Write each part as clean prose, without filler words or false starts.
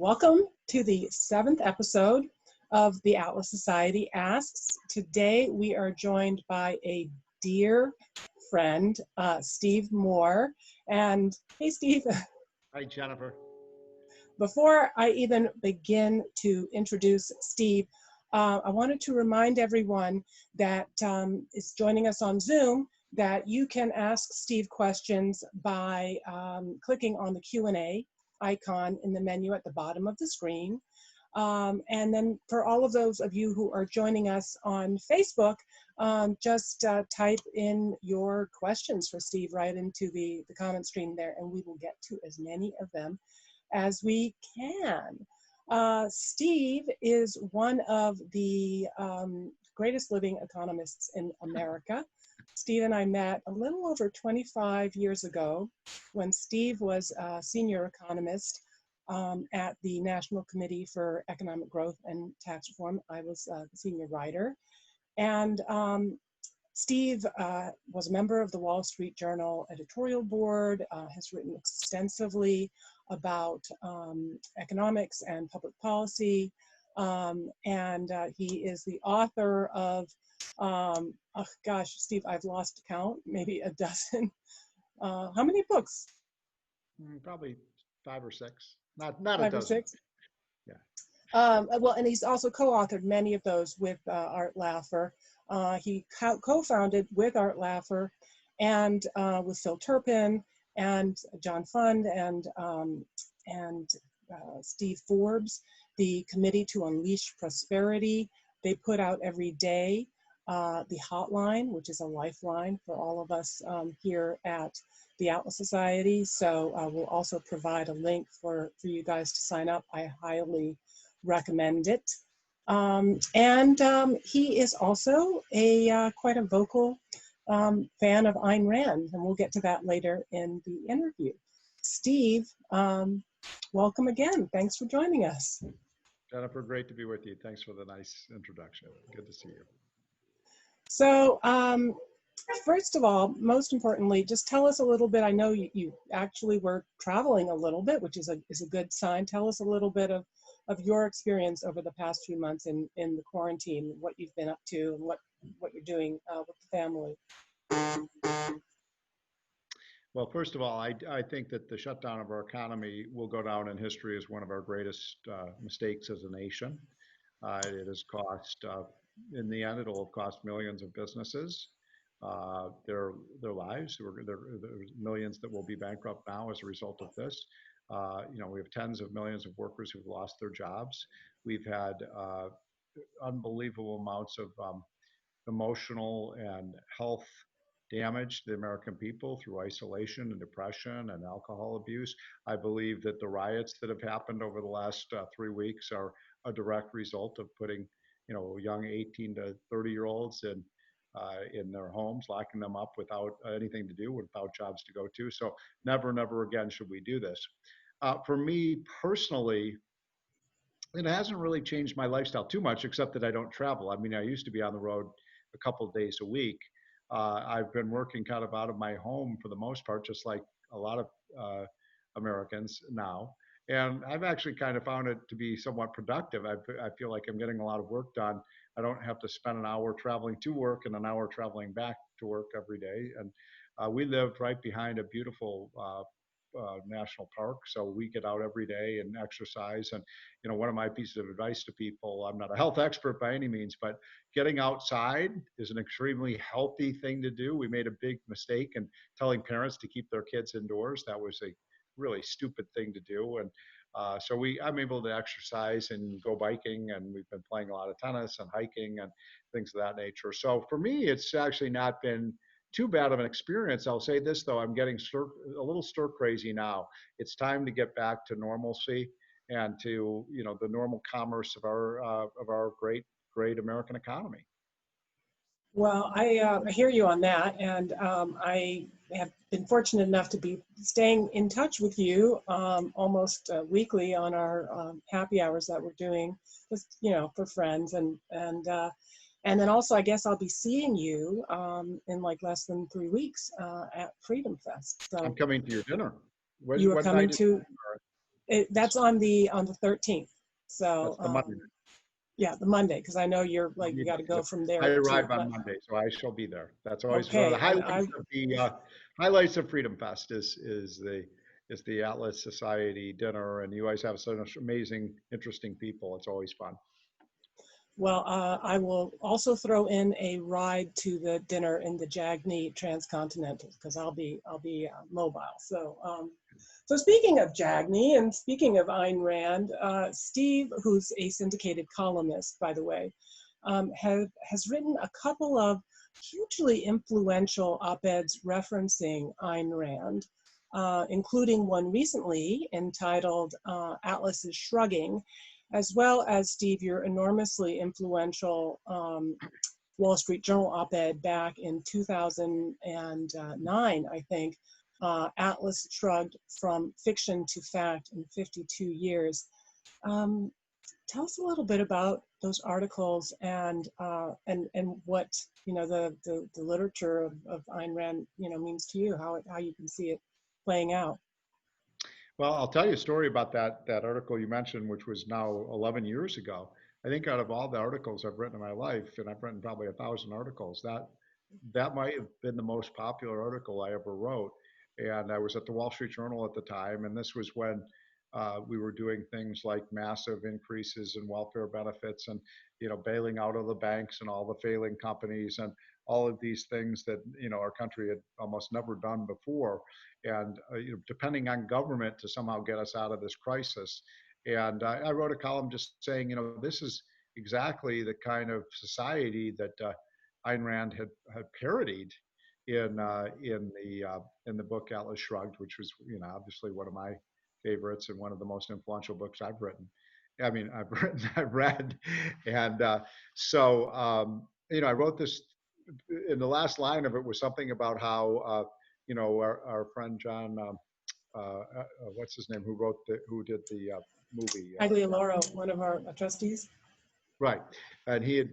Welcome to the 7th episode of the Atlas Society Asks. Today we are joined by a dear friend, Steve Moore. And hey, Steve. Hi, Jennifer. Before I even begin to introduce Steve, I wanted to remind everyone that is joining us on Zoom that you can ask Steve questions by clicking on the Q&A icon in the menu at the bottom of the screen. And then for all of those of you who are joining us on Facebook, just type in your questions for Steve right into the comment stream there, and we will get to as many of them as we can. Steve is one of the greatest living economists in America. Steve and I met a little over 25 years ago when Steve was a senior economist at the National Committee for Economic Growth and Tax Reform. I was the senior writer. And Steve was a member of the Wall Street Journal editorial board, has written extensively about economics and public policy. And he is the author of, oh gosh, Steve, I've lost count, maybe a dozen. How many books? Probably 5 or 6. Not a 5 dozen. or 6? Yeah. Well, and he's also co-authored many of those with Art Laffer. He co-founded with Art Laffer and with Phil Turpin and John Fund and Steve Forbes, the Committee to Unleash Prosperity. They put out every day the hotline, which is a lifeline for all of us here at the Atlas Society. So we'll also provide a link for you guys to sign up. I highly recommend it. And he is also a quite a vocal fan of Ayn Rand, and we'll get to that later in the interview. Steve, welcome again. Thanks for joining us. Jennifer, great to be with you. Thanks for the nice introduction. Good to see you. So first of all, most importantly, just tell us a little bit. I know you actually were traveling a little bit, which is a good sign. Tell us a little bit of your experience over the past few months in the quarantine, what you've been up to and what you're doing with the family. Well, first of all, I think that the shutdown of our economy will go down in history as one of our greatest mistakes as a nation. It has cost, in the end, it'll have cost millions of businesses their lives. There's millions that will be bankrupt now as a result of this. We have tens of millions of workers who've lost their jobs. We've had unbelievable amounts of emotional and health damage to the American people through isolation and depression and alcohol abuse. I believe that the riots that have happened over the last 3 weeks are a direct result of putting, young 18 to 30-year-olds in their homes, locking them up without anything to do, without jobs to go to. So never, never again should we do this. For me personally, it hasn't really changed my lifestyle too much, except that I don't travel. I mean, I used to be on the road a couple of days a week. I've been working kind of out of my home for the most part, just like a lot of Americans now. And I've actually kind of found it to be somewhat productive. I feel like I'm getting a lot of work done. I don't have to spend an hour traveling to work and an hour traveling back to work every day. And we live right behind a beautiful national park, so we get out every day and exercise. And one of my pieces of advice to people, I'm not a health expert by any means, but getting outside is an extremely healthy thing to do. We made a big mistake in telling parents to keep their kids indoors. That was a really stupid thing to do. And so I'm able to exercise and go biking, and we've been playing a lot of tennis and hiking and things of that nature. So for me, it's actually not been too bad of an experience. I'll say this though, I'm getting a little stir crazy now. It's time to get back to normalcy and to the normal commerce of our great American economy. Well, I hear you on that, and I have been fortunate enough to be staying in touch with you almost weekly on our happy hours that we're doing, just for friends, and then also I guess I'll be seeing you in like less than 3 weeks at Freedom Fest. So I'm coming to your dinner. You are coming to That's on the 13th. So That's the Monday. yeah, the Monday, because I know you're like you got to go from there I to. arrive on Monday, so I shall be there. That's always one of the Okay, and highlights of Freedom Fest is the Atlas Society dinner, and you always have such amazing, interesting people. It's always fun. well, I will also throw in a ride to the dinner in the Jagny Transcontinental because I'll be mobile. So speaking of Jagny and speaking of Ayn Rand, Steve, who's a syndicated columnist, by the way, has written a couple of hugely influential op-eds referencing Ayn Rand, including one recently entitled Atlas is Shrugging, as well as, Steve, your enormously influential Wall Street Journal op-ed back in 2009, I think, Atlas Shrugged from Fiction to Fact in 52 Years. Tell us a little bit about those articles and what the literature of Ayn Rand means to you, how you can see it playing out. Well, I'll tell you a story about that article you mentioned, which was now 11 years ago. I think out of all the articles I've written in my life, and I've written probably 1,000 articles, that might have been the most popular article I ever wrote. And I was at the Wall Street Journal at the time, and this was when we were doing things like massive increases in welfare benefits and bailing out of the banks and all the failing companies and all of these things that our country had almost never done before, and depending on government to somehow get us out of this crisis. And I wrote a column just saying, this is exactly the kind of society that Ayn Rand had parodied in the book Atlas Shrugged, which was obviously one of my favorites and one of the most influential books I've written. I mean, I've read, and I wrote this. In the last line of it was something about how our friend John, what's his name, who did the movie. Aglioloro, one of our trustees. Right, and he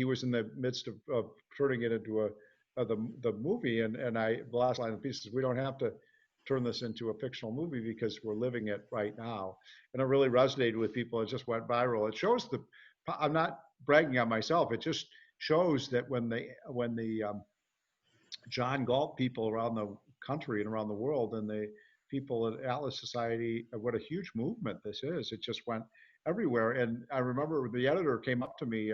was in the midst of turning it into the movie, and the last line of the piece is, we don't have to turn this into a fictional movie because we're living it right now. And it really resonated with people. It just went viral. It shows I'm not bragging on myself. It just shows that when the John Galt people around the country and around the world and the people at Atlas Society, what a huge movement this is. It just went everywhere. And I remember the editor came up to me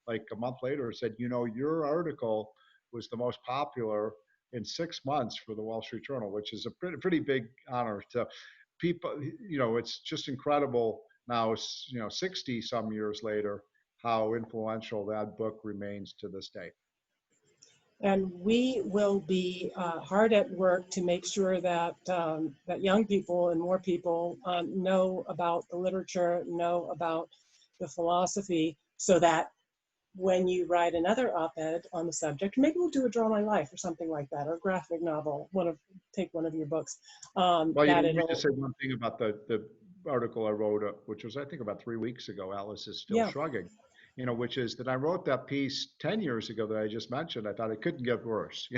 like a month later and said, your article was the most popular in 6 months for the Wall Street Journal, which is a pretty big honor to people. It's just incredible now, 60 some years later, how influential that book remains to this day. And we will be hard at work to make sure that that young people and more people know about the literature, know about the philosophy, so that when you write another op-ed on the subject, maybe we'll do a Draw My Life or something like that, or a graphic novel, take one of your books. Well, let me just say one thing about the article I wrote, which was, I think, about 3 weeks ago, Atlas is Still Shrugging, which is that I wrote that piece 10 years ago that I just mentioned. I thought it couldn't get worse.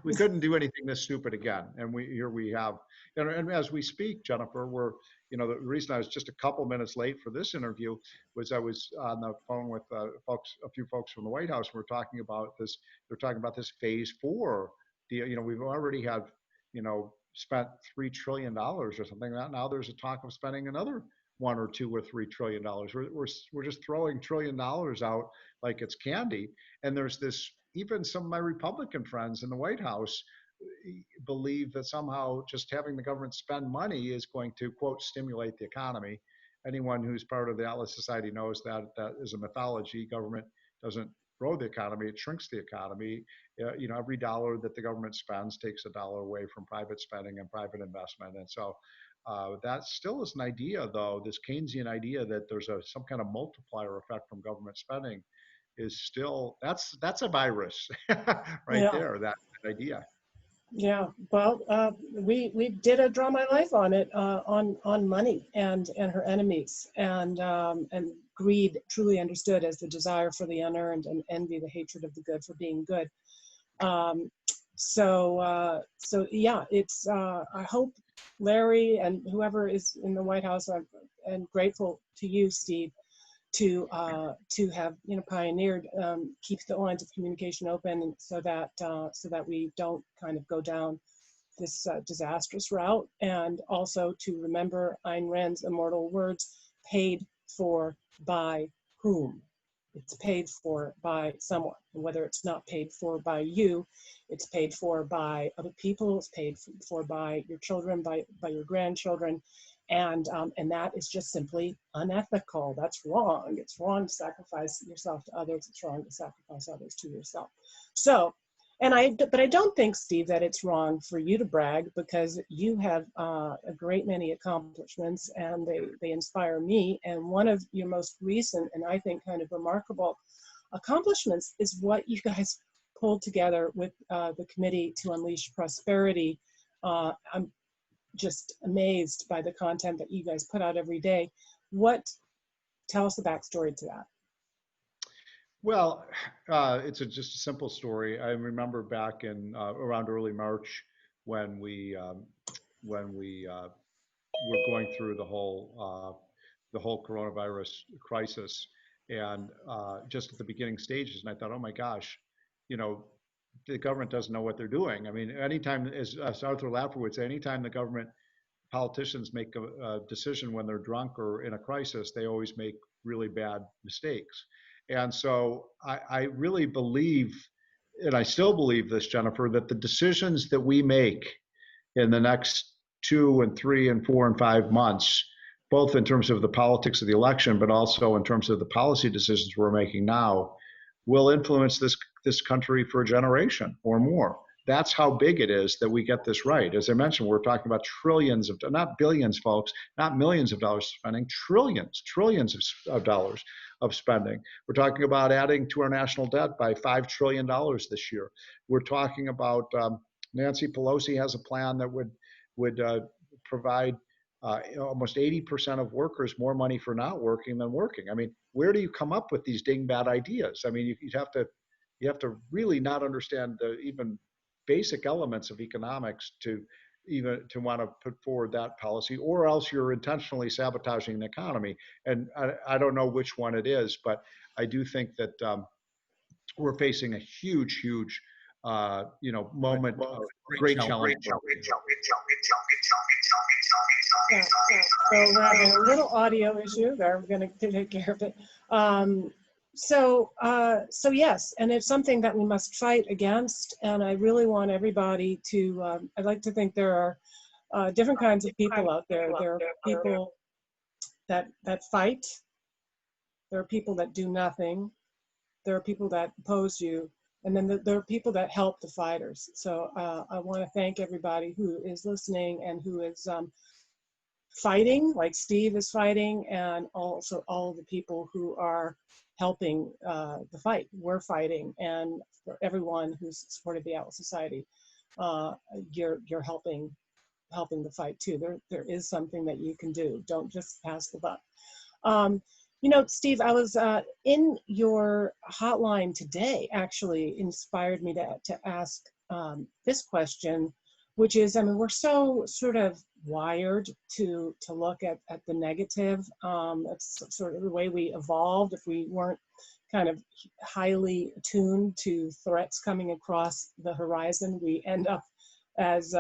We couldn't do anything this stupid again. And here we have, and as we speak, Jennifer, we're, the reason I was just a couple minutes late for this interview was I was on the phone with a few folks from the White House. We're talking about this. They're talking about this phase 4 deal. We've already had, spent $3 trillion or something like that. Now there's a talk of spending another $1 or $2 or $3 trillion. We're just throwing $1 trillion out like it's candy. And there's this, even some of my Republican friends in the White House believe that somehow just having the government spend money is going to, quote, stimulate the economy. Anyone who's part of the Atlas Society knows that is a mythology. Government doesn't grow the economy, it shrinks the economy. Every dollar that the government spends takes a dollar away from private spending and private investment. And so that still is an idea, though, this Keynesian idea that there's some kind of multiplier effect from government spending is still, that's a virus right there, that idea. Yeah, well, we did a Draw My Life on it, on money and her enemies, and greed truly understood as the desire for the unearned, and envy, the hatred of the good for being good. So yeah, it's I hope Larry and whoever is in the White House, and grateful to you, Steve, to have pioneered, keep the lines of communication open, and so that we don't kind of go down this disastrous route, and also to remember Ayn Rand's immortal words: paid for by whom? It's paid for by someone, and whether it's not paid for by you, it's paid for by other people, it's paid for by your children, by your grandchildren, and that is just simply unethical. That's wrong. It's wrong to sacrifice yourself to others. It's wrong to sacrifice others to yourself. So, but I don't think, Steve, that it's wrong for you to brag, because you have a great many accomplishments, and they inspire me. And one of your most recent, and I think kind of remarkable accomplishments, is what you guys pulled together with the Committee to Unleash Prosperity. I'm just amazed by the content that you guys put out every day. Tell us the backstory to that. Well, it's just a simple story. I remember back in around early March when we were going through the whole coronavirus crisis, and just at the beginning stages, and I thought, oh my gosh, the government doesn't know what they're doing. I mean, anytime, as Arthur Laffer would say, anytime the government politicians make a decision when they're drunk or in a crisis, they always make really bad mistakes. And so I really believe, and I still believe this, Jennifer, that the decisions that we make in the next 2 and 3 and 4 and 5 months, both in terms of the politics of the election, but also in terms of the policy decisions we're making now, will influence this country for a generation or more. That's how big it is that we get this right. As I mentioned, we're talking about trillions of, not billions, folks, not millions of dollars spending, trillions of dollars of spending. We're talking about adding to our national debt by $5 trillion this year. We're talking about Nancy Pelosi has a plan that would provide almost 80% of workers more money for not working than working. I mean, where do you come up with these dingbat ideas? I mean, you have to really not understand the even basic elements of economics to want to put forward that policy, or else you're intentionally sabotaging the economy. And I don't know which one it is, but I do think that we're facing a huge moment of great challenge. Yeah. So we're having a little audio issue there. We're going to take care of it. So yes, and it's something that we must fight against. And I really want everybody to, I'd like to think there are different kinds of people out there. There are people that fight. There are people that do nothing. There are people that oppose you. And then there are people that help the fighters. So I want to thank everybody who is listening and who is fighting, like Steve is fighting, and also all of the people who are helping the fight. We're fighting, and for everyone who's supported the Atlas Society, you're helping the fight too. There is something that you can do. Don't just pass the buck. Steve, I was in your hotline today, actually inspired me to ask this question, which is, I mean, we're so sort of wired to look at the negative. That's sort of the way we evolved. If we weren't kind of highly attuned to threats coming across the horizon, we end up as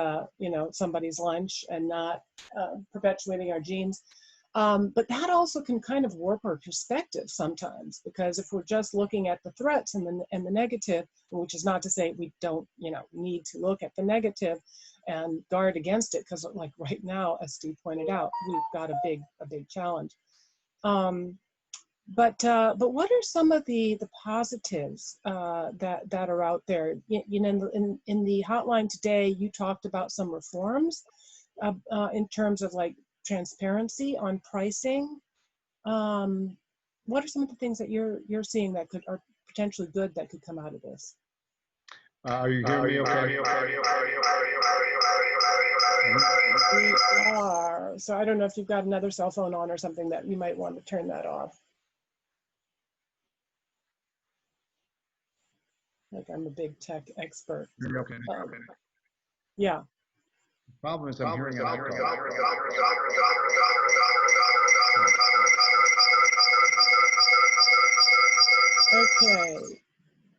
somebody's lunch and not perpetuating our genes. But that also can kind of warp our perspective sometimes, because if we're just looking at the threats and the negative, which is not to say we don't need to look at the negative and guard against it, because like right now, as Steve pointed out, we've got a big challenge. But what are some of the positives that are out there? In the hotline today, you talked about some reforms in terms of like transparency on pricing. What are some of the things that you're seeing that are potentially good that could come out of this? Are you hearing me okay? We are. So I don't know if you've got another cell phone on or something that you might want to turn that off. Like I'm a big tech expert. Okay. Yeah. Problem is I'm hearing an echo. Okay,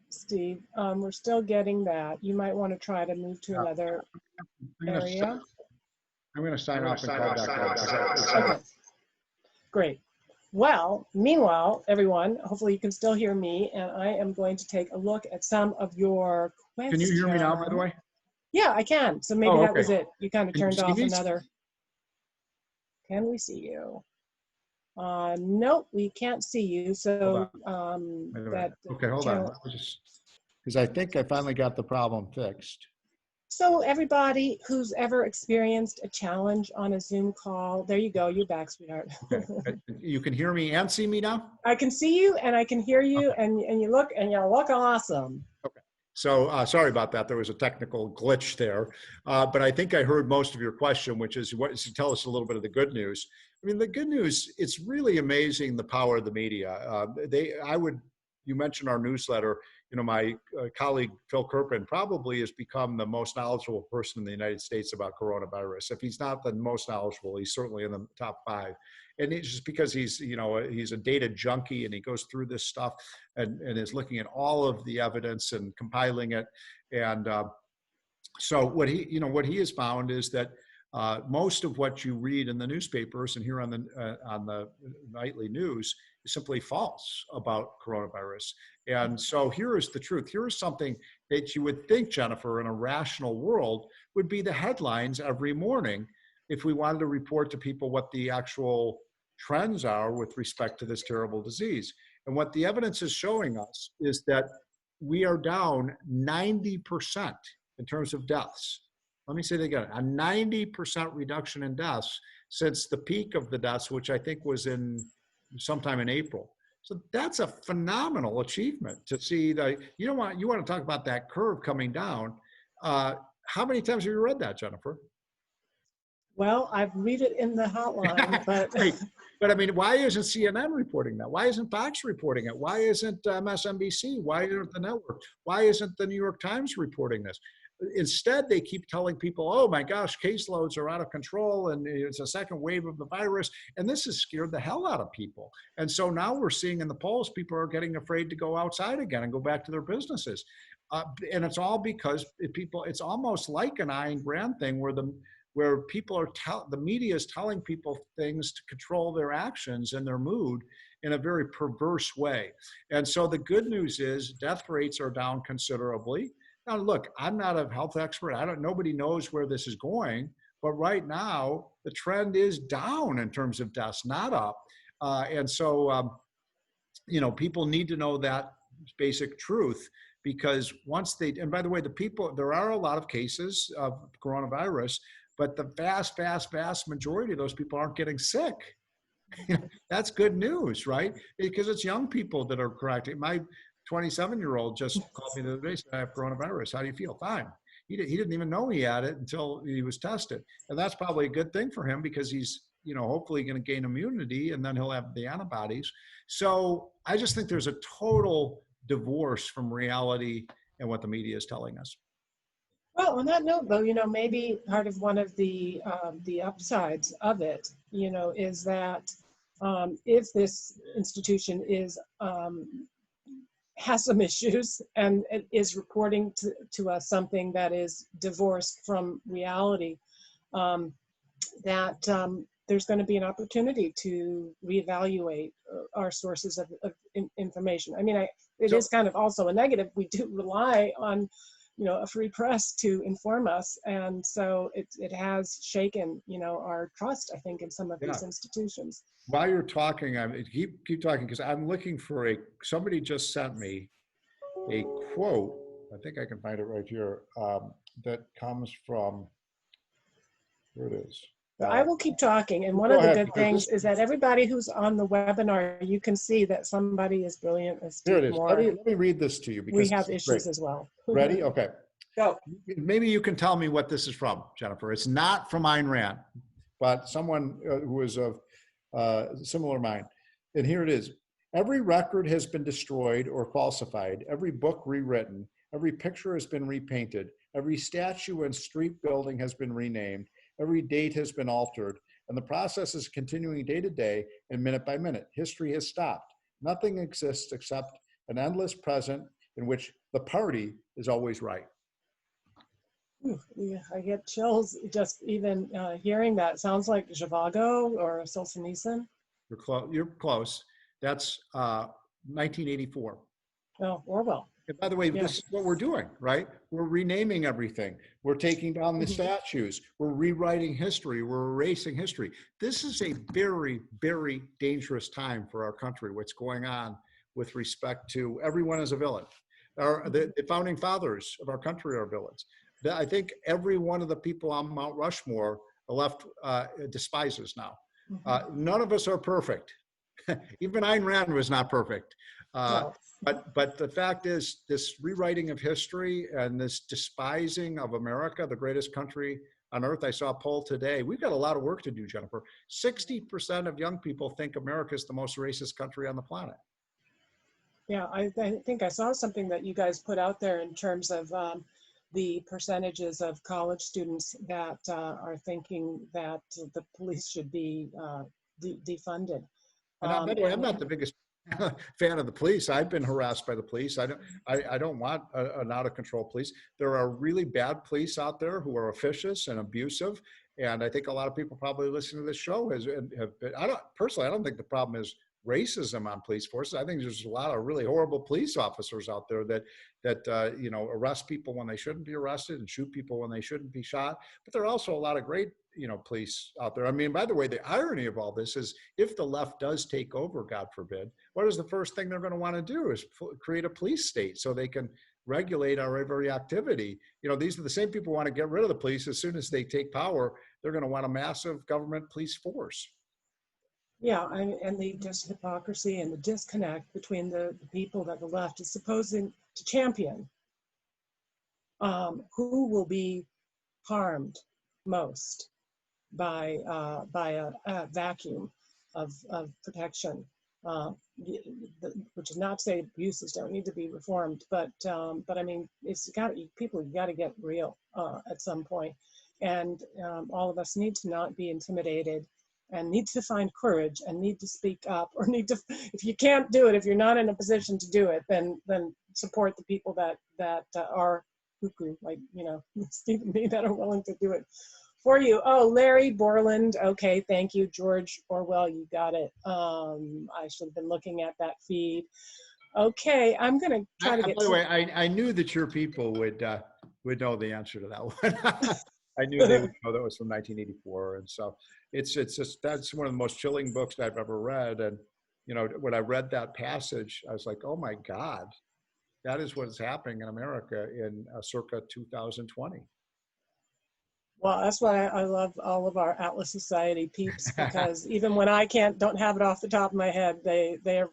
Steve, we're still getting that. You might want to try to move to another area. I'm going to sign off and call back. Okay, great. Well, meanwhile, everyone, hopefully you can still hear me, and I am going to take a look at some of your questions. Can you hear me now, by the way? Yeah, I can. So maybe that was it. You kind of turned off me? another. Can we see you? Nope, we can't see you. So okay, hold on. Because I think I finally got the problem fixed. So everybody who's ever experienced a challenge on a Zoom call, there you go. You're back, sweetheart. Okay. You can hear me and see me now? I can see you and I can hear you, okay. and you look awesome. Okay. So sorry about that. There was a technical glitch there. But I think I heard most of your question, which is to tell us a little bit of the good news. I mean, the good news, it's really amazing the power of the media. You mentioned our newsletter. You know, my colleague, Phil Kerpen, probably has become the most knowledgeable person in the United States about coronavirus. If he's not the most knowledgeable, he's certainly in the top 5. And it's just because he's a data junkie and he goes through this stuff and is looking at all of the evidence and compiling it. And so what he has found is that most of what you read in the newspapers and here on the nightly news is simply false about coronavirus. And so here is the truth. Here is something that you would think, Jennifer, in a rational world would be the headlines every morning if we wanted to report to people what the actual trends are with respect to this terrible disease. And what the evidence is showing us is that we are down 90% in terms of deaths. Let me say that again, a 90% reduction in deaths since the peak of the deaths, which I think was sometime in April. So that's a phenomenal achievement to see that. You want to talk about that curve coming down. How many times have you read that, Jennifer? Well, I've read it in the hotline, but right. But I mean, why isn't CNN reporting that? Why isn't Fox reporting it? Why isn't MSNBC? Why isn't the network? Why isn't the New York Times reporting this? Instead, they keep telling people, oh my gosh, caseloads are out of control and it's a second wave of the virus. And this has scared the hell out of people. And so now we're seeing in the polls, people are getting afraid to go outside again and go back to their businesses. And it's all because it's almost like an Ayn Rand thing where people the media is telling people things to control their actions and their mood in a very perverse way. And so the good news is death rates are down considerably. Now, look, I'm not a health expert. Nobody knows where this is going, but right now the trend is down in terms of deaths, not up. And so, people need to know that basic truth because and by the way, there are a lot of cases of coronavirus, but the vast, vast, vast majority of those people aren't getting sick. That's good news, right? Because it's young people that are correcting. My 27-year-old just called me the other day and said, I have coronavirus. How do you feel? Fine. He didn't even know he had it until he was tested. And that's probably a good thing for him because he's, hopefully going to gain immunity and then he'll have the antibodies. So I just think there's a total divorce from reality and what the media is telling us. Well, on that note, though, maybe part of one of the upsides of it, is that if this institution has some issues and it is reporting to us something that is divorced from reality, there's going to be an opportunity to reevaluate our sources of information. I mean, it is kind of also a negative. We do rely on a free press to inform us. And so it has shaken, our trust, I think, in some of these institutions. While you're talking, keep talking, because I'm looking for somebody just sent me a quote. I think I can find it right here. That comes from, here it is. I will keep talking. And one of the good things is that everybody who's on the webinar, you can see that somebody is brilliant. Here it is. Let me read this to you because we have issues as well. Ready? Okay. Go. Maybe you can tell me what this is from, Jennifer. It's not from Ayn Rand, but someone who is of similar mind. And here it is. Every record has been destroyed or falsified. Every book rewritten. Every picture has been repainted. Every statue and street building has been renamed. Every date has been altered, and the process is continuing day to day and minute by minute. History has stopped. Nothing exists except an endless present in which the party is always right. Ooh, yeah, I get chills just even hearing that. Sounds like Zhivago or Solzhenitsyn. You're close. You're close. That's 1984. Oh, Orwell. And by the way, Yeah. this is what we're doing, right? We're renaming everything. We're taking down the statues. We're rewriting history. We're erasing history. This is a very, very dangerous time for our country, what's going on with respect to everyone is a villain. The founding fathers of our country are villains. I think every one of the people on Mount Rushmore, the left despises now. None of us are perfect. Even Ayn Rand was not perfect. No. But the fact is, this rewriting of history and this despising of America, the greatest country on earth. I saw a poll today. We've got a lot of work to do, Jennifer. 60% of young people think America is the most racist country on the planet. Yeah, I think I saw something that you guys put out there in terms of the percentages of college students that are thinking that the police should be defunded. And by the way, I'm not the biggest fan of the police. I've been harassed by the police. I don't want an out of control police. There are really bad police out there who are officious and abusive. And I think a lot of people probably listening to this show have been, I don't think the problem is racism on police forces. I think there's a lot of really horrible police officers out there that arrest people when they shouldn't be arrested and shoot people when they shouldn't be shot. But there are also a lot of great police out there. I mean, by the way, the irony of all this is if the left does take over, God forbid, what is the first thing they're going to want to do is create a police state so they can regulate our every activity. These are the same people who want to get rid of the police. As soon as they take power, they're going to want a massive government police force. Yeah, and the just hypocrisy and the disconnect between the people that the left is supposing to champion, who will be harmed most by a vacuum of protection, which is not to say abuses don't need to be reformed, but I mean, you got to get real at some point, and all of us need to not be intimidated and need to find courage and need to speak up, or if you can't do it, if you're not in a position to do it, then support the people that are cuckoo, like Steve and me, that are willing to do it for you. Oh, Larry Borland. Okay, thank you, George Orwell. You got it. I should have been looking at that feed. Okay, I'm gonna try to get. By the way, I knew that your people would know the answer to that one. I knew they would know that was from 1984, and so it's just, that's one of the most chilling books I've ever read. And when I read that passage, I was like, oh my God, that is what is happening in America in circa 2020. Well, that's why I love all of our Atlas Society peeps, because even when I don't have it off the top of my head, they're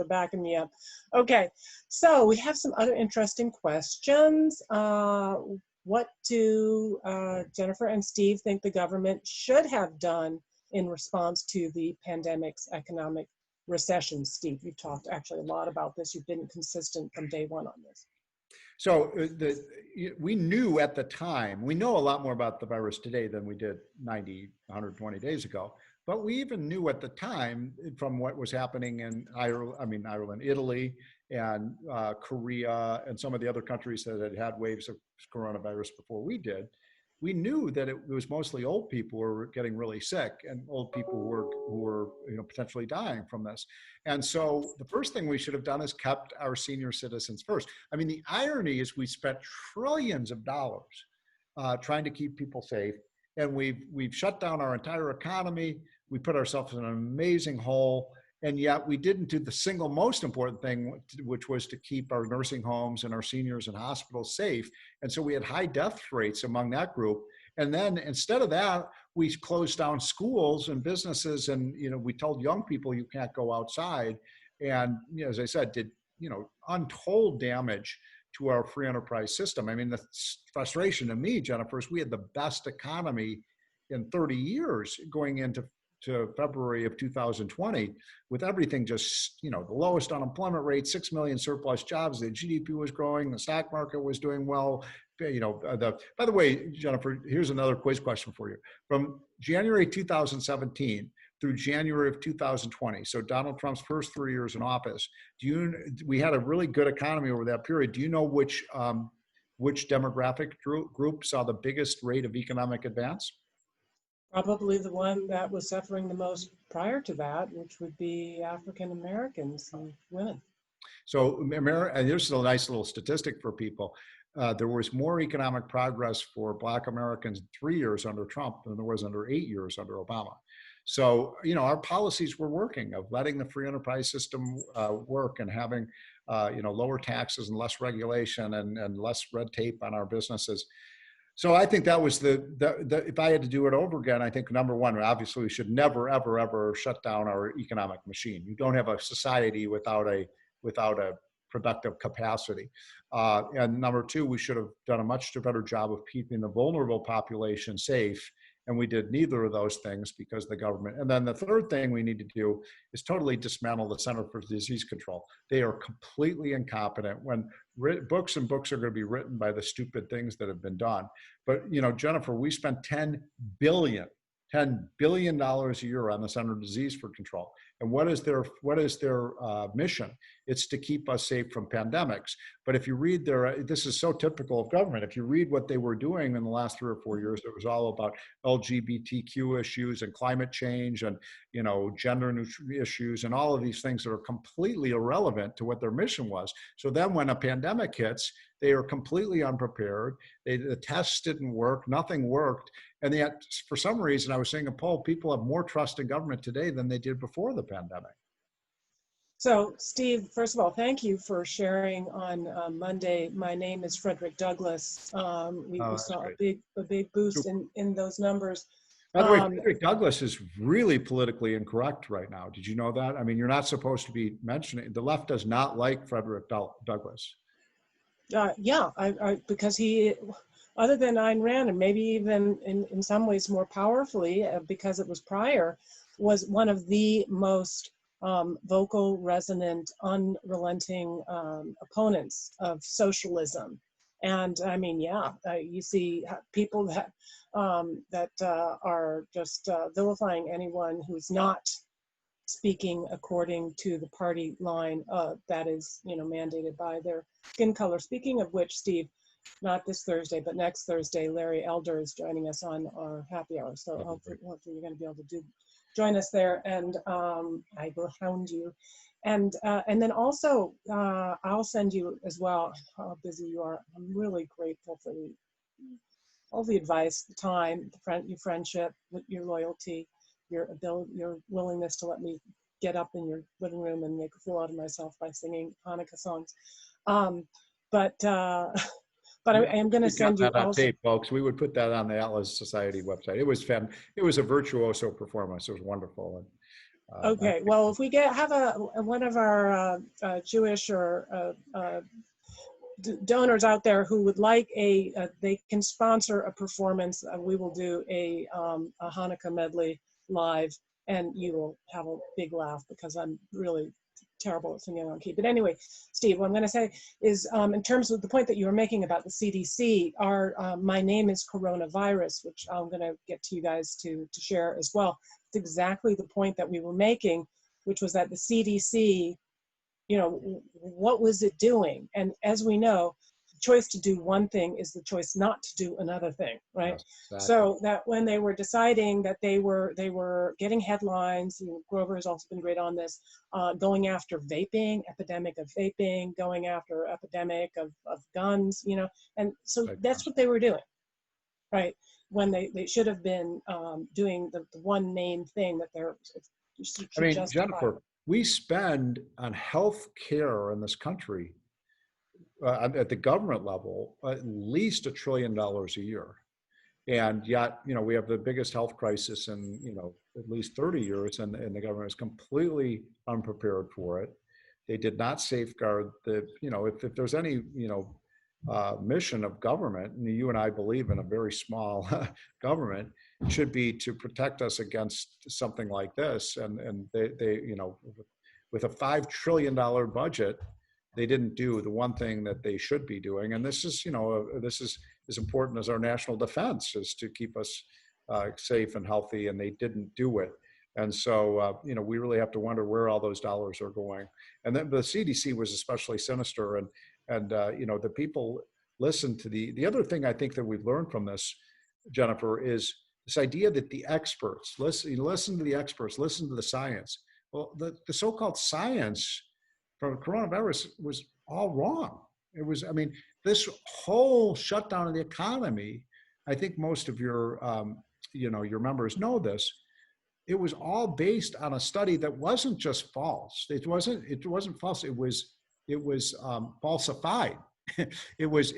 backing me up. Okay, so we have some other interesting questions. What do Jennifer and Steve think the government should have done in response to the pandemic's economic recession? Steve, you've talked actually a lot about this. You've been consistent from day one on this. So we knew at the time, we know a lot more about the virus today than we did 120 days ago. But we even knew at the time from what was happening in Ireland, Italy, and Korea, and some of the other countries that had waves of coronavirus before we did. We knew that it was mostly old people who were getting really sick, and old people who were potentially dying from this. And so the first thing we should have done is kept our senior citizens first. I mean, the irony is we spent trillions of dollars trying to keep people safe, and we've shut down our entire economy. We put ourselves in an amazing hole, and yet we didn't do the single most important thing, which was to keep our nursing homes and our seniors and hospitals safe. And so we had high death rates among that group. And then instead of that, we closed down schools and businesses, and we told young people you can't go outside. And as I said, did untold damage to our free enterprise system. I mean, the frustration to me, Jennifer, is we had the best economy in 30 years going into February of 2020, with everything just, the lowest unemployment rate, 6 million surplus jobs, the GDP was growing, the stock market was doing well, by the way, Jennifer, here's another quiz question for you. From January 2017 through January of 2020, so Donald Trump's first 3 years in office, we had a really good economy over that period. Do you know which demographic group saw the biggest rate of economic advance? Probably the one that was suffering the most prior to that, which would be African Americans and women. So, and here's a nice little statistic for people. There was more economic progress for Black Americans in 3 years under Trump than there was under 8 years under Obama. So, our policies were working, of letting the free enterprise system work, and having, lower taxes and less regulation and less red tape on our businesses. So I think that was if I had to do it over again, I think number one, obviously we should never, ever, ever shut down our economic machine. You don't have a society without a productive capacity. And number two, we should have done a much better job of keeping the vulnerable population safe. And we did neither of those things because the government. And then the third thing we need to do is totally dismantle the Center for Disease Control. They are completely incompetent. When books and books are going to be written by the stupid things that have been done. But, Jennifer, we spent $10 billion a year on the Center for Disease Control. And what is their mission? It's to keep us safe from pandemics. But if you read this is so typical of government. If you read what they were doing in the last 3 or 4 years, it was all about LGBTQ issues and climate change and, gender neutral issues and all of these things that are completely irrelevant to what their mission was. So then when a pandemic hits, they are completely unprepared. The tests didn't work, nothing worked. And yet, for some reason, I was seeing a poll, people have more trust in government today than they did before the pandemic. So, Steve, first of all, thank you for sharing on Monday. My name is Frederick Douglass. We saw a big boost in those numbers. By the way, Frederick Douglass is really politically incorrect right now. Did you know that? I mean, you're not supposed to be mentioning, the left does not like Frederick Douglass. Yeah, because he, other than Ayn Rand, and maybe even in some ways more powerfully, because it was prior, was one of the most vocal, resonant, unrelenting opponents of socialism. And I mean, you see people that are just vilifying anyone who's not speaking according to the party line that is, mandated by their skin color. Speaking of which, Steve, not this Thursday, but next Thursday, Larry Elder is joining us on our happy hour. So hopefully you're going to be able to join us there, and I will hound you. And then also, I'll send you as well how busy you are. I'm really grateful for all the advice, the time, your friendship, your loyalty, your ability, your willingness to let me get up in your living room and make a fool out of myself by singing Hanukkah songs. But I am going to send you also tape, folks. We would put that on the Atlas Society website. It was It was a virtuoso performance. It was wonderful. And, okay. Well, if we have one of our Jewish or donors out there who would like they can sponsor a performance. We will do a Hanukkah medley live, and you will have a big laugh because I'm really terrible at singing on key. But anyway, Steve, what I'm going to say is, in terms of the point that you were making about the CDC, my name is coronavirus, which I'm going to get to you guys to share as well. It's exactly the point that we were making, which was that the CDC, what was it doing? And as we know, the choice to do one thing is the choice not to do another thing, right? Yes, exactly. So that when they were deciding that they were getting headlines, Grover has also been great on this, going after vaping, epidemic of vaping, going after epidemic of guns, and so that's what they were doing, right? When they should have been doing the one main thing that they're, I mean, Jennifer, we spend on health care in this country at the government level at least $1 trillion a year. And yet, we have the biggest health crisis in, at least 30 years, and the government is completely unprepared for it. They did not safeguard if there's any, mission of government, and you and I believe in a very small government, should be to protect us against something like this. And they with a $5 trillion budget, they didn't do the one thing that they should be doing. And this is, this is as important as our national defense, is to keep us safe and healthy, and they didn't do it. And so, we really have to wonder where all those dollars are going. And then the CDC was especially sinister, and the people listened to the other thing I think that we've learned from this, Jennifer, is this idea that the experts, listen to the experts, listen to the science. Well, the so-called science from coronavirus was all wrong. It was, this whole shutdown of the economy, I think most of your, your members know this. It was all based on a study that wasn't just false. It wasn't false. It was falsified. It was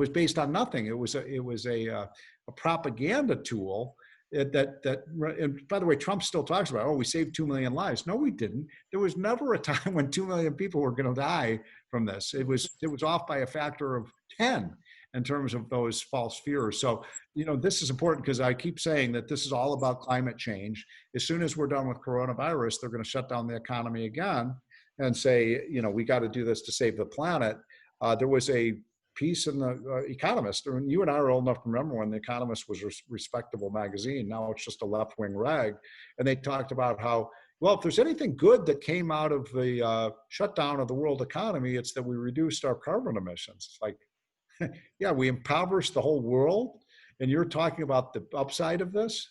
based on nothing. It was a propaganda tool and by the way, Trump still talks about, we saved 2 million lives. No, we didn't. There was never a time when 2 million people were going to die from this. It was off by a factor of 10 in terms of those false fears. So, this is important because I keep saying that this is all about climate change. As soon as we're done with coronavirus, they're going to shut down the economy again and say, we got to do this to save the planet. There was a piece in the Economist, and you and I are old enough to remember when the Economist was a respectable magazine. Now it's just a left-wing rag. And they talked about how, well, if there's anything good that came out of the shutdown of the world economy, it's that we reduced our carbon emissions. It's like, yeah, we impoverished the whole world, and you're talking about the upside of this?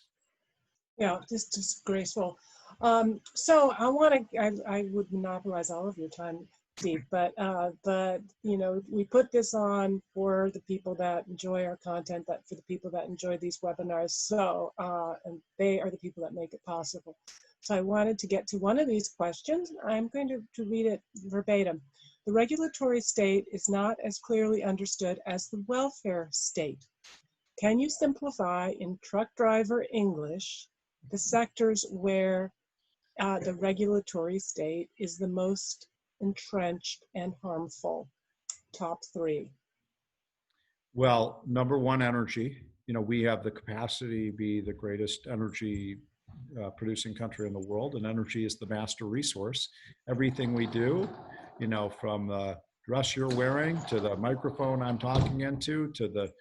Yeah, just disgraceful. So I would monopolize all of your time, Steve, but we put this on for the people that enjoy our content, that for the people that enjoy these webinars. So, and they are the people that make it possible. So I wanted to get to one of these questions. I'm going to read it verbatim. The regulatory state is not as clearly understood as the welfare state. Can you simplify in truck driver English the sectors where the regulatory state is the most entrenched and harmful? Top 3. Well, number one, energy. We have the capacity to be the greatest energy producing country in the world, and energy is the master resource. Everything we do, from the dress you're wearing to the microphone I'm talking into, to the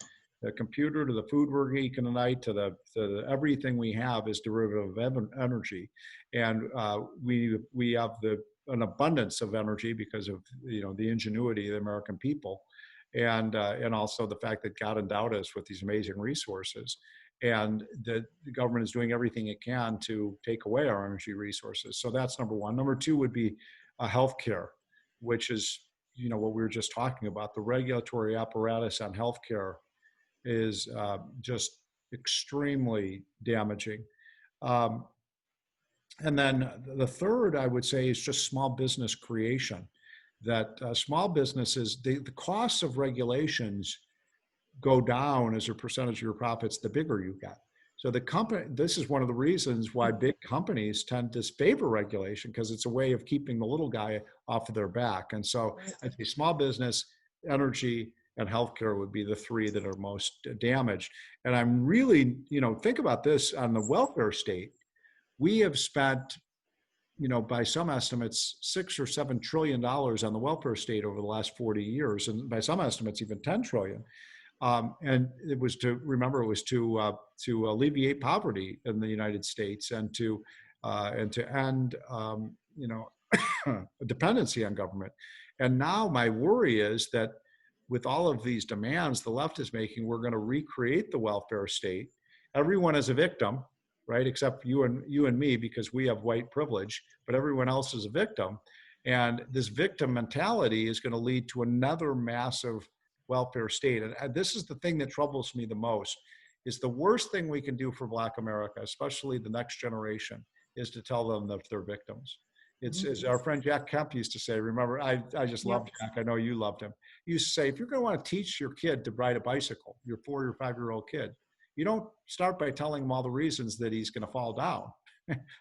computer, to the food we're eating tonight, to the everything we have is derivative of energy. And we have an abundance of energy because of the ingenuity of the American people, and also the fact that God endowed us with these amazing resources, and the government is doing everything it can to take away our energy resources. So that's number one. Number two would be healthcare, which is what we were just talking about. The regulatory apparatus on healthcare is just extremely damaging. And then the third, I would say, is just small business creation. That small businesses, the costs of regulations go down as a percentage of your profits the bigger you get. So this is one of the reasons why big companies tend to favor regulation, because it's a way of keeping the little guy off of their back. And so I'd say small business, energy, and healthcare would be the 3 that are most damaged. And I'm really, think about this on the welfare state. We have spent, by some estimates, $6 or $7 trillion on the welfare state over the last 40 years, and by some estimates, even 10 trillion. And it was to alleviate poverty in the United States and to end, dependency on government. And now my worry is that with all of these demands the left is making, we're going to recreate the welfare state. Everyone is a victim, right? Except you and me, because we have white privilege, but everyone else is a victim. And this victim mentality is going to lead to another massive welfare state. And this is the thing that troubles me the most, is the worst thing we can do for Black America, especially the next generation, is to tell them that they're victims. It's as our friend Jack Kemp used to say, remember, I just loved Jack. I know you loved him. He used to say, if you're going to want to teach your kid to ride a bicycle, your 4 or 5-year-old kid, you don't start by telling him all the reasons that he's going to fall down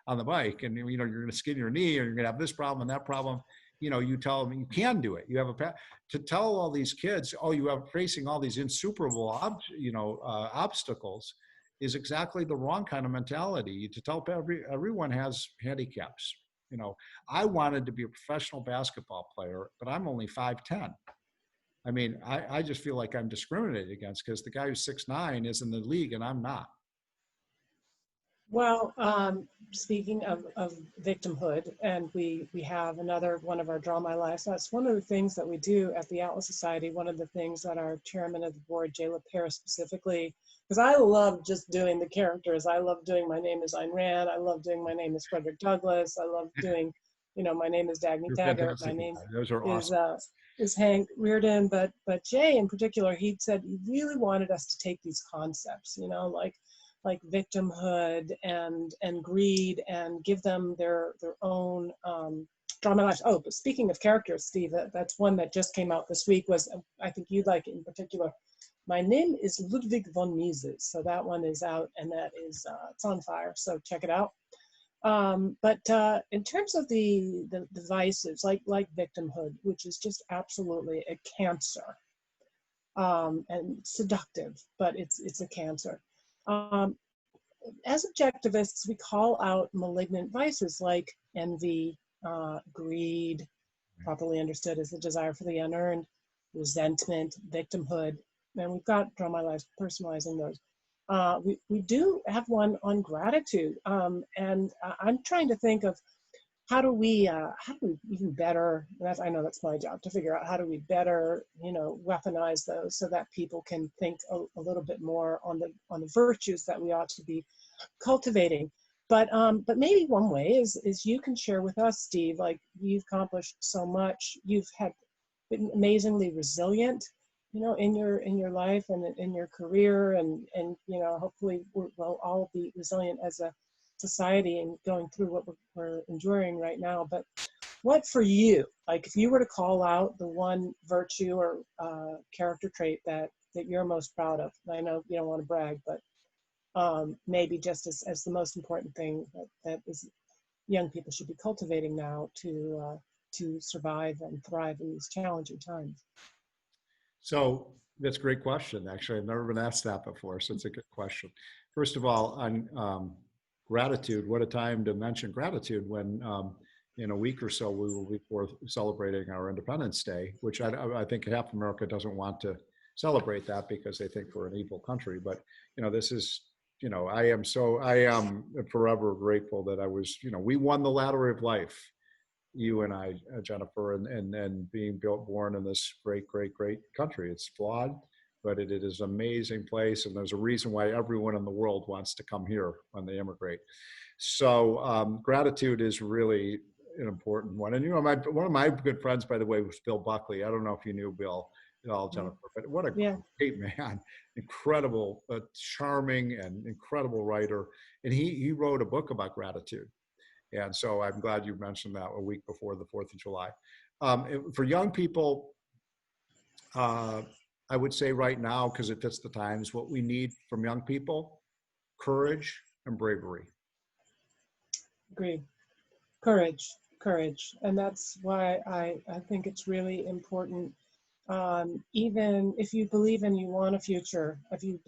on the bike. And, you're going to skin your knee, or you're going to have this problem and that problem. You tell them you can do it. You have to tell all these kids, you are facing all these insuperable, obstacles, is exactly the wrong kind of mentality. To tell everyone has handicaps. You know, I wanted to be a professional basketball player, but I'm only 5'10". I mean, I just feel like I'm discriminated against because the guy who's 6'9" is in the league and I'm not. Well, speaking of victimhood, and we have another one of our Draw My Lives. That's one of the things that we do at the Atlas Society. One of the things that our chairman of the board, Jay LaPierre, specifically, because I love just doing the characters. I love doing My Name is Ayn Rand. I love doing My Name is Frederick Douglass. I love doing, My name is Dagny You're Taggart. fantastic. My name Those are is awesome. is Hank Reardon. But Jay in particular, he said he really wanted us to take these concepts, like victimhood and greed, and give them their own drama life. Oh, but speaking of characters, Steve, that's one that just came out this week. Was, I think you'd like it in particular. My Name is Ludwig von Mises. So that one is out, and that is it's on fire. So check it out. But in terms of the vices, like victimhood, which is just absolutely a cancer, and seductive, but it's a cancer. As objectivists, we call out malignant vices like envy, greed, properly understood as the desire for the unearned, resentment, victimhood, and we've got Draw My Lives personalizing those. We do have one on gratitude, and I'm trying to think of how do we even better, I know that's my job to figure out how do we better, weaponize those so that people can think a little bit more on the virtues that we ought to be cultivating. But maybe one way is you can share with us, Steve, like you've accomplished so much, you've been amazingly resilient, in your life and in your career, and hopefully we'll all be resilient as a society and going through what we're enduring right now. But what for you, like if you were to call out the one virtue or character trait that you're most proud of, and I know you don't want to brag, but maybe just as the most important thing that is young people should be cultivating now to survive and thrive in these challenging times. So that's a great question. Actually, I've never been asked that before, so it's a good question. First of all, on gratitude, what a time to mention gratitude when in a week or so we will be celebrating our Independence Day, which I think half America doesn't want to celebrate that because they think we're an evil country. But this is, I am forever grateful that I was, we won the ladder of life, you and I, Jennifer, and being born in this great country. It's flawed, but it is an amazing place, and there's a reason why everyone in the world wants to come here when they immigrate. So gratitude is really an important one. And one of my good friends, by the way, was Bill Buckley. I don't know if you knew Bill at all, Jennifer, but what a great man, incredible, charming, and incredible writer. And he wrote a book about gratitude. And so I'm glad you mentioned that a week before the 4th of July. For young people, I would say right now, because it fits the times, what we need from young people, courage and bravery. Agreed. Courage. And that's why I think it's really important. Even if you believe and you want a future, if you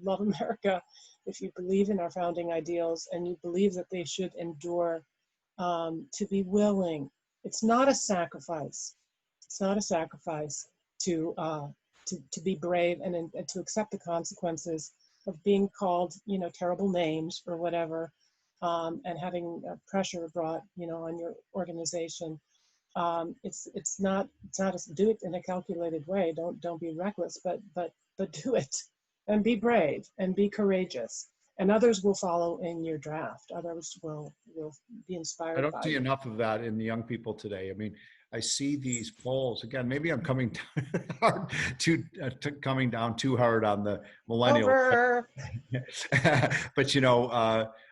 love America, if you believe in our founding ideals and you believe that they should endure, to be willing, it's not a sacrifice. It's not a sacrifice to be brave and to accept the consequences of being called, terrible names or whatever, and having pressure brought, on your organization. It's not do it in a calculated way. Don't be reckless, but do it, and be brave and be courageous, and others will follow in your draft. Others will be inspired. I don't see enough of that in the young people today. I mean, I see these polls again. Maybe I'm coming down coming down too hard on the millennials. But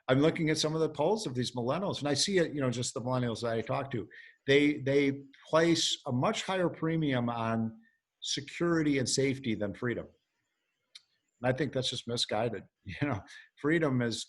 I'm looking at some of the polls of these millennials, and I see it. Just the millennials that I talk to, they place a much higher premium on security and safety than freedom. And I think that's just misguided. Freedom is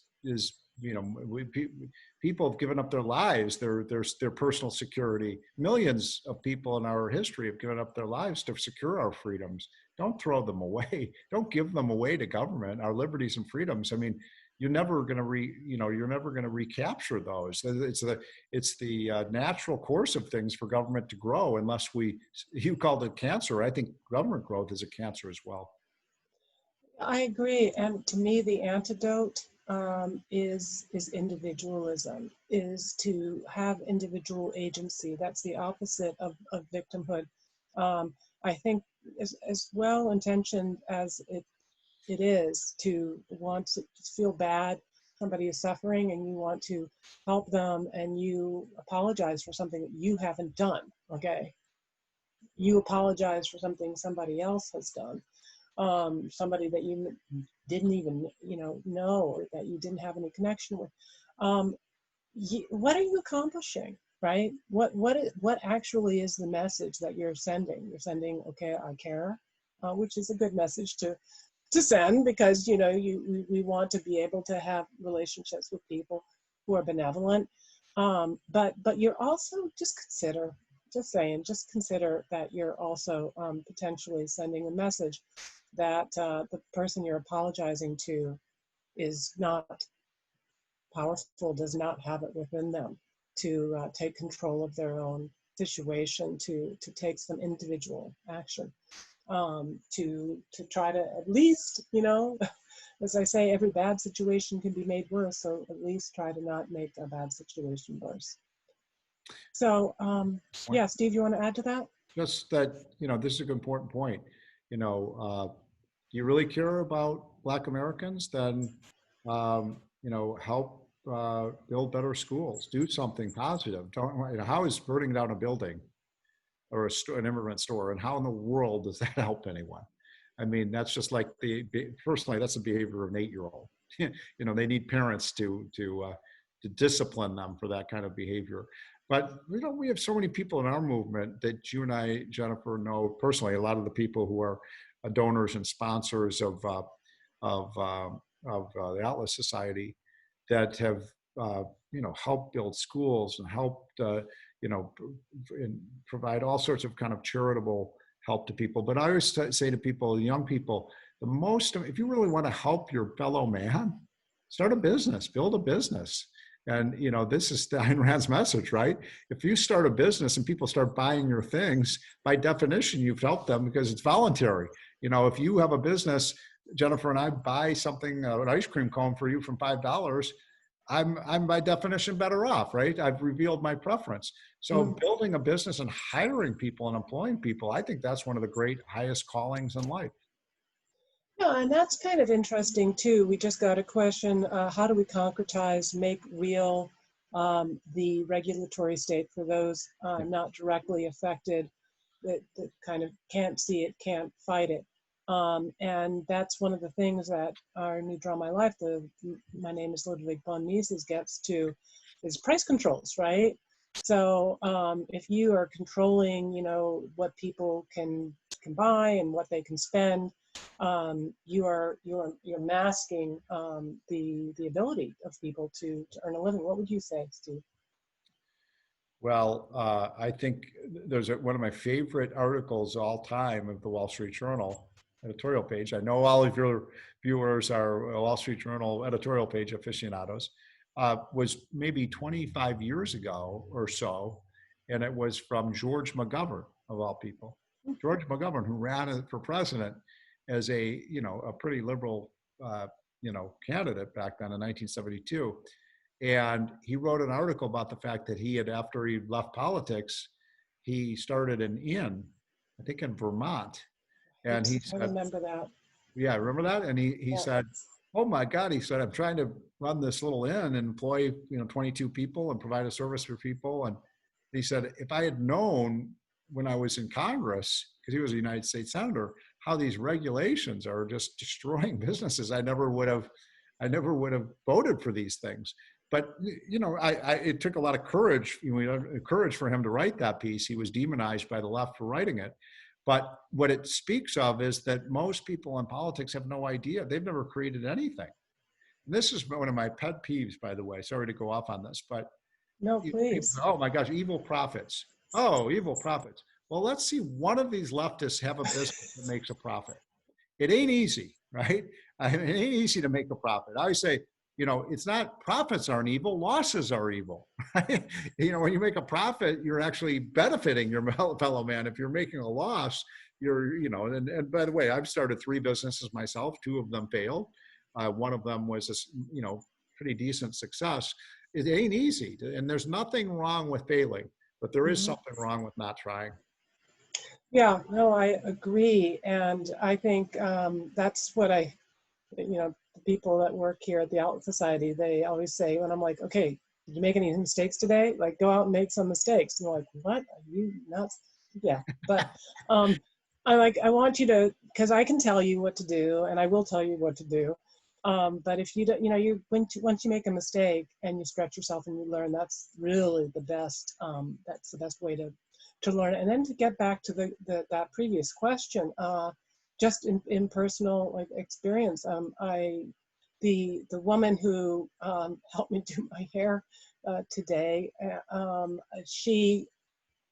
people have given up their lives, their personal security. Millions of people in our history have given up their lives to secure our freedoms. Don't throw them away. Don't give them away to government, our liberties and freedoms. I mean, you're never going to you're never going to recapture those. It's the natural course of things for government to grow, unless you called it cancer. I think government growth is a cancer as well. I agree. And to me, the antidote is individualism, is to have individual agency. That's the opposite of victimhood. I think as well intentioned as it is to want to feel bad, somebody is suffering and you want to help them and you apologize for something that you haven't done, okay? You apologize for something somebody else has done. Somebody that you didn't even know, or that you didn't have any connection with. What are you accomplishing, right? What actually is the message that you're sending? You're sending, okay, I care, which is a good message to send, because we want to be able to have relationships with people who are benevolent. But you're also just consider that you're also potentially sending a message that the person you're apologizing to is not powerful, does not have it within them to take control of their own situation, to take some individual action, to try to at least, as I say, every bad situation can be made worse, so at least try to not make a bad situation worse. So, yeah, Steve, you want to add to that? Just that, this is an important point. Do you really care about Black Americans? Then, help build better schools, do something positive. How is burning down a building or an immigrant store, and how in the world does that help anyone? I mean, that's just like personally, that's the behavior of an 8-year-old. They need parents to discipline them for that kind of behavior. But we have so many people in our movement that you and I, Jennifer, know personally. A lot of the people who are donors and sponsors of the Atlas Society that have helped build schools and helped and provide all sorts of kind of charitable help to people. But I always say to people, young people, if you really want to help your fellow man, start a business, build a business. And, this is Ayn Rand's message, right? If you start a business and people start buying your things, by definition, you've helped them because it's voluntary. If you have a business, Jennifer and I buy something, an ice cream cone for you from $5, I'm by definition better off, right? I've revealed my preference. So building a business and hiring people and employing people, I think that's one of the great highest callings in life. Yeah, and that's kind of interesting too. We just got a question, how do we concretize, make real the regulatory state for those not directly affected, that kind of can't see it, can't fight it. And that's one of the things that our new Draw My Life, my name is Ludwig von Mises, gets to, is price controls, right? So if you are controlling, what people can buy and what they can spend, you're masking the ability of people to earn a living. What would you say, Steve? Well, I think there's one of my favorite articles all time of the Wall Street Journal editorial page. I know all of your viewers are Wall Street Journal editorial page aficionados. Was maybe 25 years ago or so, and it was from George McGovern, of all people. George McGovern, who ran for president as a pretty liberal candidate back then in 1972. And he wrote an article about the fact that after he left politics, he started an inn, I think in Vermont. And he said, I remember that. Yeah, remember that? And he said, oh my God, he said, I'm trying to run this little inn and employ 22 people and provide a service for people. And he said, if I had known when I was in Congress, because he was a United States Senator, how these regulations are just destroying businesses, I never would have voted for these things. But it took a lot of courage, courage for him to write that piece. He was demonized by the left for writing it. But what it speaks of is that most people in politics have no idea. They've never created anything. And this is one of my pet peeves, by the way. Sorry to go off on this, but no, please. Oh my gosh, evil profits. Oh, evil profits. Well, let's see one of these leftists have a business that makes a profit. It ain't easy, right? It ain't easy to make a profit. I always say, it's not profits aren't evil, losses are evil. Right? When you make a profit, you're actually benefiting your fellow man. If you're making a loss, and by the way, I've started 3 businesses myself. 2 of them failed. One of them was a, pretty decent success. It ain't easy, and there's nothing wrong with failing, but there is something wrong with not trying. Yeah, no, I agree. And I think that's what the people that work here at the Outlet Society, they always say when I'm like, okay, did you make any mistakes today? Like, go out and make some mistakes. And they're like, what? Are you nuts? Yeah. But I want you to, because I can tell you what to do and I will tell you what to do. But if you don't, once you make a mistake and you stretch yourself and you learn, that's really the best. That's the best way to learn. And then to get back to that previous question, just in personal experience, the woman who helped me do my hair today, she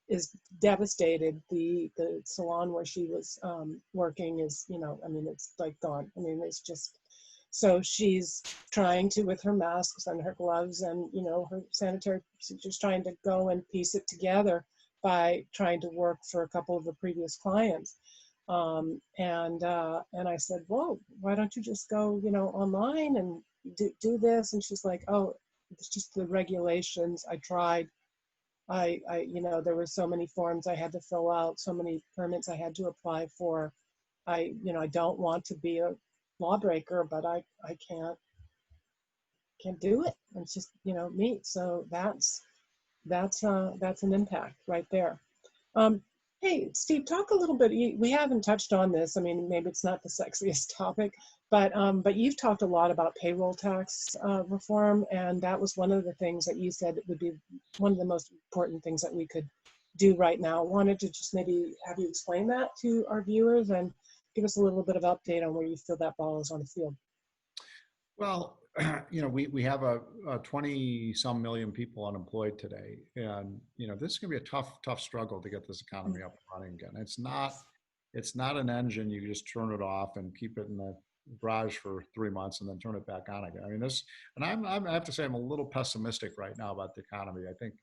is devastated. The salon where she was working is, it's like gone. It's just, so she's trying to, with her masks and her gloves and, her sanitary procedures, trying to go and piece it together by trying to work for a couple of the previous clients. And I said, well, why don't you just go, online and do this? And she's like, oh, it's just the regulations. I tried. There were so many forms I had to fill out, so many permits I had to apply for. I don't want to be a lawbreaker, but I can't do it. It's just, me. So that's an impact right there. Hey, Steve, talk a little bit. We haven't touched on this. Maybe it's not the sexiest topic, but you've talked a lot about payroll tax reform, and that was one of the things that you said would be one of the most important things that we could do right now. I wanted to just maybe have you explain that to our viewers and give us a little bit of update on where you feel that ball is on the field. Well, we have a 20-some million people unemployed today, and this is going to be a tough struggle to get this economy up and running again. It's not an engine you just turn it off and keep it in the garage for 3 months and then turn it back on again. I have to say I'm a little pessimistic right now about the economy. I think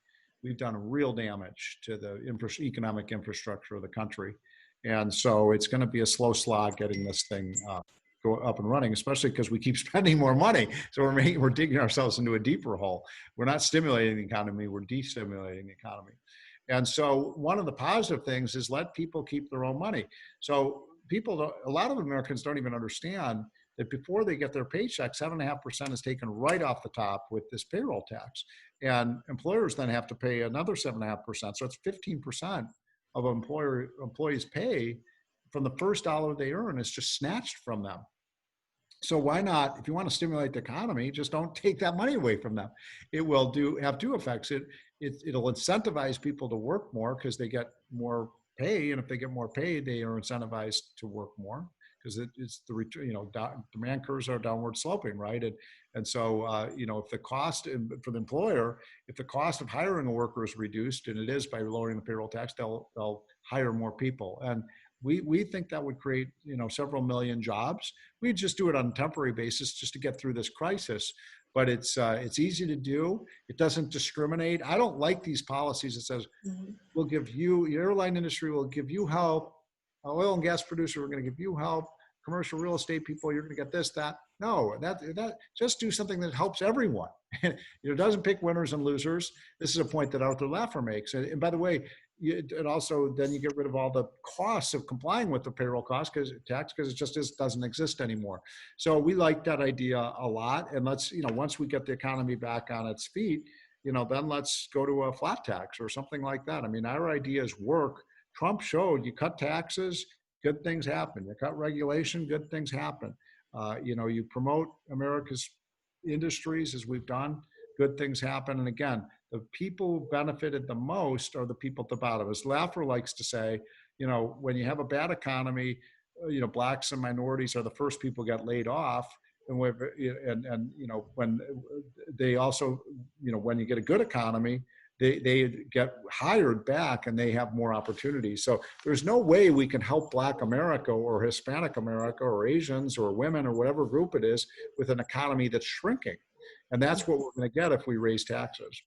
we've done real damage to the economic infrastructure of the country, and so it's going to be a slow slog getting this thing go up and running, especially because we keep spending more money. So we're digging ourselves into a deeper hole. We're not stimulating the economy, we're destimulating the economy. And so one of the positive things is let people keep their own money. So a lot of Americans don't even understand that before they get their paycheck, 7.5% is taken right off the top with this payroll tax. And employers then have to pay another 7.5%. So it's 15% of employees' pay from the first dollar they earn is just snatched from them. So why not, if you want to stimulate the economy, just don't take that money away from them. It will have 2 effects. It'll incentivize people to work more because they get more pay, and if they get more pay, they are incentivized to work more because it's the demand curves are downward sloping, right? And so if the cost for the employer, if the cost of hiring a worker is reduced, and it is by lowering the payroll tax, they'll hire more people. And we think that would create, several million jobs. We'd just do it on a temporary basis just to get through this crisis. But it's easy to do. It doesn't discriminate. I don't like these policies that says, we'll give you, your airline industry will give you help. Oil and gas producer, we're going to give you help. Commercial real estate people, you're going to get this, that. No, that just do something that helps everyone. It doesn't pick winners and losers. This is a point that Arthur Laffer makes. And by the way, and also then you get rid of all the costs of complying with the payroll cost because it just doesn't exist anymore. So we like that idea a lot. And let's, once we get the economy back on its feet, then let's go to a flat tax or something like that. Our ideas work. Trump showed you cut taxes, good things happen. You cut regulation, good things happen. You promote America's industries as we've done, good things happen. And again, the people who benefited the most are the people at the bottom. As Laffer likes to say, when you have a bad economy, blacks and minorities are the first people get laid off. And when they also, when you get a good economy, they get hired back and they have more opportunities. So there's no way we can help Black America or Hispanic America or Asians or women or whatever group it is with an economy that's shrinking. And that's what we're going to get if we raise taxes.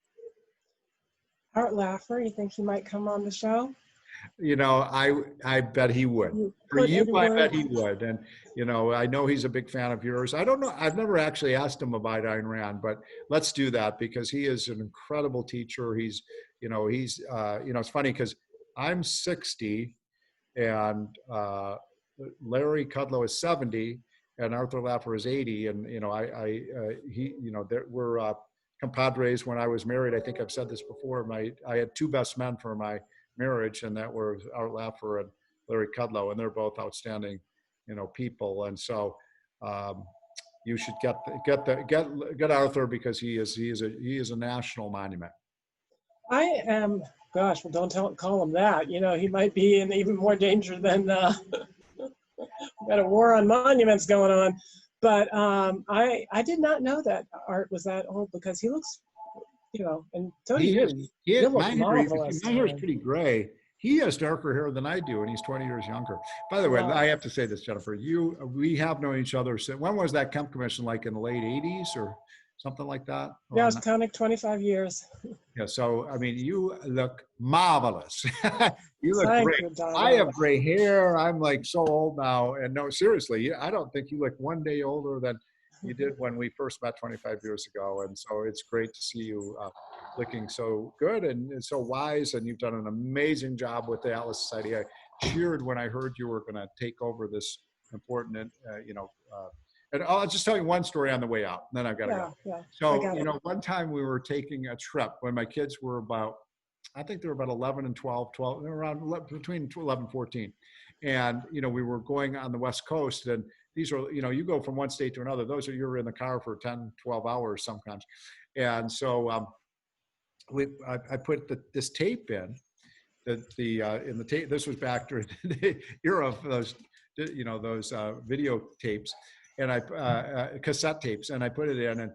Art Laffer, you think he might come on the show? You know, I bet he would. You For put you, in I bet words. he would. And, you know, I know he's a big fan of yours. I don't know. I've never actually asked him about Ayn Rand, but let's do that because he is an incredible teacher. He's, you know, it's funny because I'm 60 and Larry Kudlow is 70 and Arthur Laffer is 80. And, you know, we're compadres when I was married. I think I've said this before. I had two best men for my marriage, and that were Art Laffer and Larry Kudlow, and they're both outstanding, you know, people. And so you should get Arthur because he is a national monument. I am, gosh, well, don't call him that. You know, he might be in even more danger than got a war on monuments going on. But I did not know that Art was that old because he looks, you know, and so do you. You look marvelous. My hair is pretty gray. He has darker hair than I do, and he's 20 years younger. By the way, Wow. I have to say this, Jennifer. We have known each other since, when was that Kemp Commission, like in the late 80s or something like that? Yeah, it's counting 25 years. Yeah, so, I mean, you look marvelous. You look Thank great. you, darling. I have gray hair. I'm like so old now. And no, seriously, I don't think you look one day older than you did when we first met 25 years ago. And so it's great to see you looking so good and so wise. And you've done an amazing job with the Atlas Society. I cheered when I heard you were going to take over this important, and I'll just tell you one story on the way out, and then I've got to go. Yeah, So, you know, one time we were taking a trip when my kids were about, I think they were about 11 and 12, they were around between 11 and 14. And, you know, we were going on the West Coast, and these are, you know, you go from one state to another. You're in the car for 10, 12 hours sometimes. And so I put this tape in, in the tape. This was back during the era of those, you know, those video tapes. And cassette tapes, and I put it in, and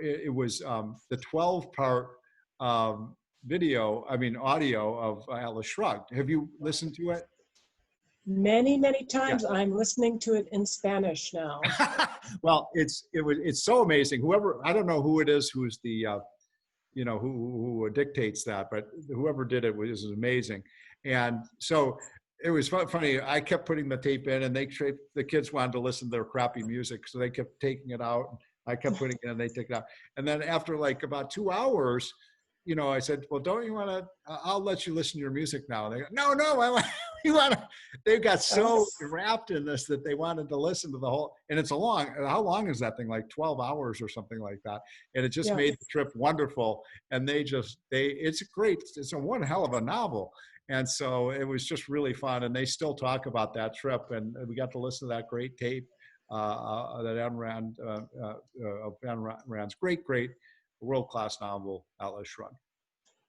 it was the 12-part audio of Atlas Shrugged. Have you listened to it? Many, many times. Yeah. I'm listening to it in Spanish now. Well, it's so amazing. I don't know who it is, who's the, you know, who dictates that, but whoever did it was amazing. And so it was funny. I kept putting the tape in, and the kids wanted to listen to their crappy music, so they kept taking it out. I kept putting it in, and they took it out. And then after like about 2 hours, you know, I said, "Well, don't you want to? I'll let you listen to your music now." And they go, "No, we want to." They got so wrapped in this that they wanted to listen to the whole. And it's how long is that thing? Like 12 hours or something like that. And it just made the trip wonderful. And it's great. It's a one hell of a novel. And so it was just really fun. And they still talk about that trip. And we got to listen to that great tape that Ayn Rand, of Ayn Rand's great world-class novel, Atlas Shrugged.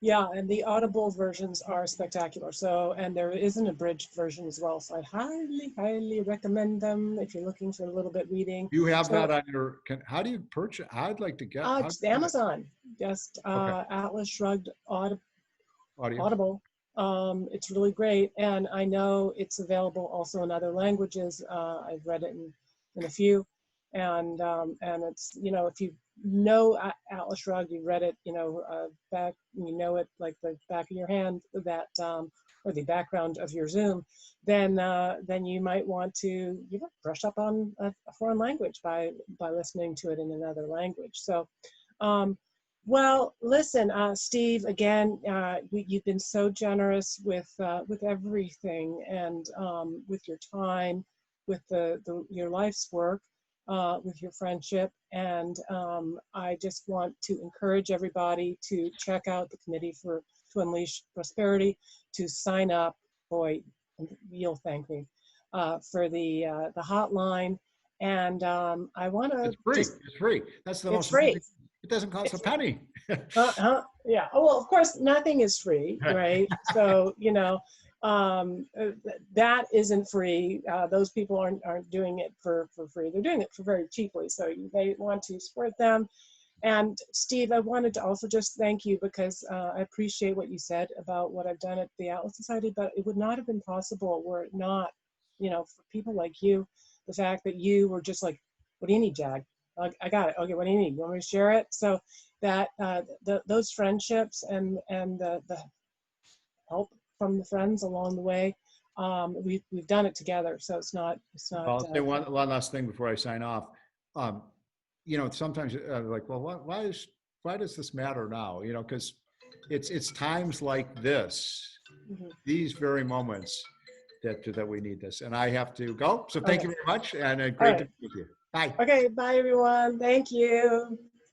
Yeah, and the Audible versions are spectacular. So, and there is an abridged version as well. So I highly, highly recommend them if you're looking for a little bit reading. You have that on your, how do you purchase? I'd like to get. Just Amazon, just Atlas Shrugged Audible. It's really great. And I know it's available also in other languages. I've read it in a few. And it's, you know, if you know Atlas Shrugged, you read it, you know, back, you know it like the back of your hand, that or the background of your Zoom, then you might want to brush up on a foreign language by listening to it in another language. So, well, listen, Steve, again, you've been so generous with everything, and with your time, with your life's work. With your friendship, and I just want to encourage everybody to check out the Committee to Unleash Prosperity, to sign up. Boy, you'll thank me for the hotline. And I want to. It's free. It's free. That's the most. It's free. It doesn't cost a penny. Yeah. Oh, well, of course, nothing is free, right? So, you know. That isn't free. Those people aren't doing it for free. They're doing it for very cheaply. So you may want to support them. And Steve, I wanted to also just thank you because I appreciate what you said about what I've done at the Atlas Society, but it would not have been possible were it not, you know, for people like you, the fact that you were just like, what do you need, Jag? I got it. Okay, what do you need? You want me to share it? So that those friendships and the help from the friends along the way, we've done it together. So it's not. I'll say one last thing before I sign off. Um, sometimes like, well, why does this matter now? Because it's times like this, Mhm. these very moments that we need this. And I have to go. So thank Okay. you very much, and All great to right. be with you. Bye. Okay. Bye, everyone. Thank you.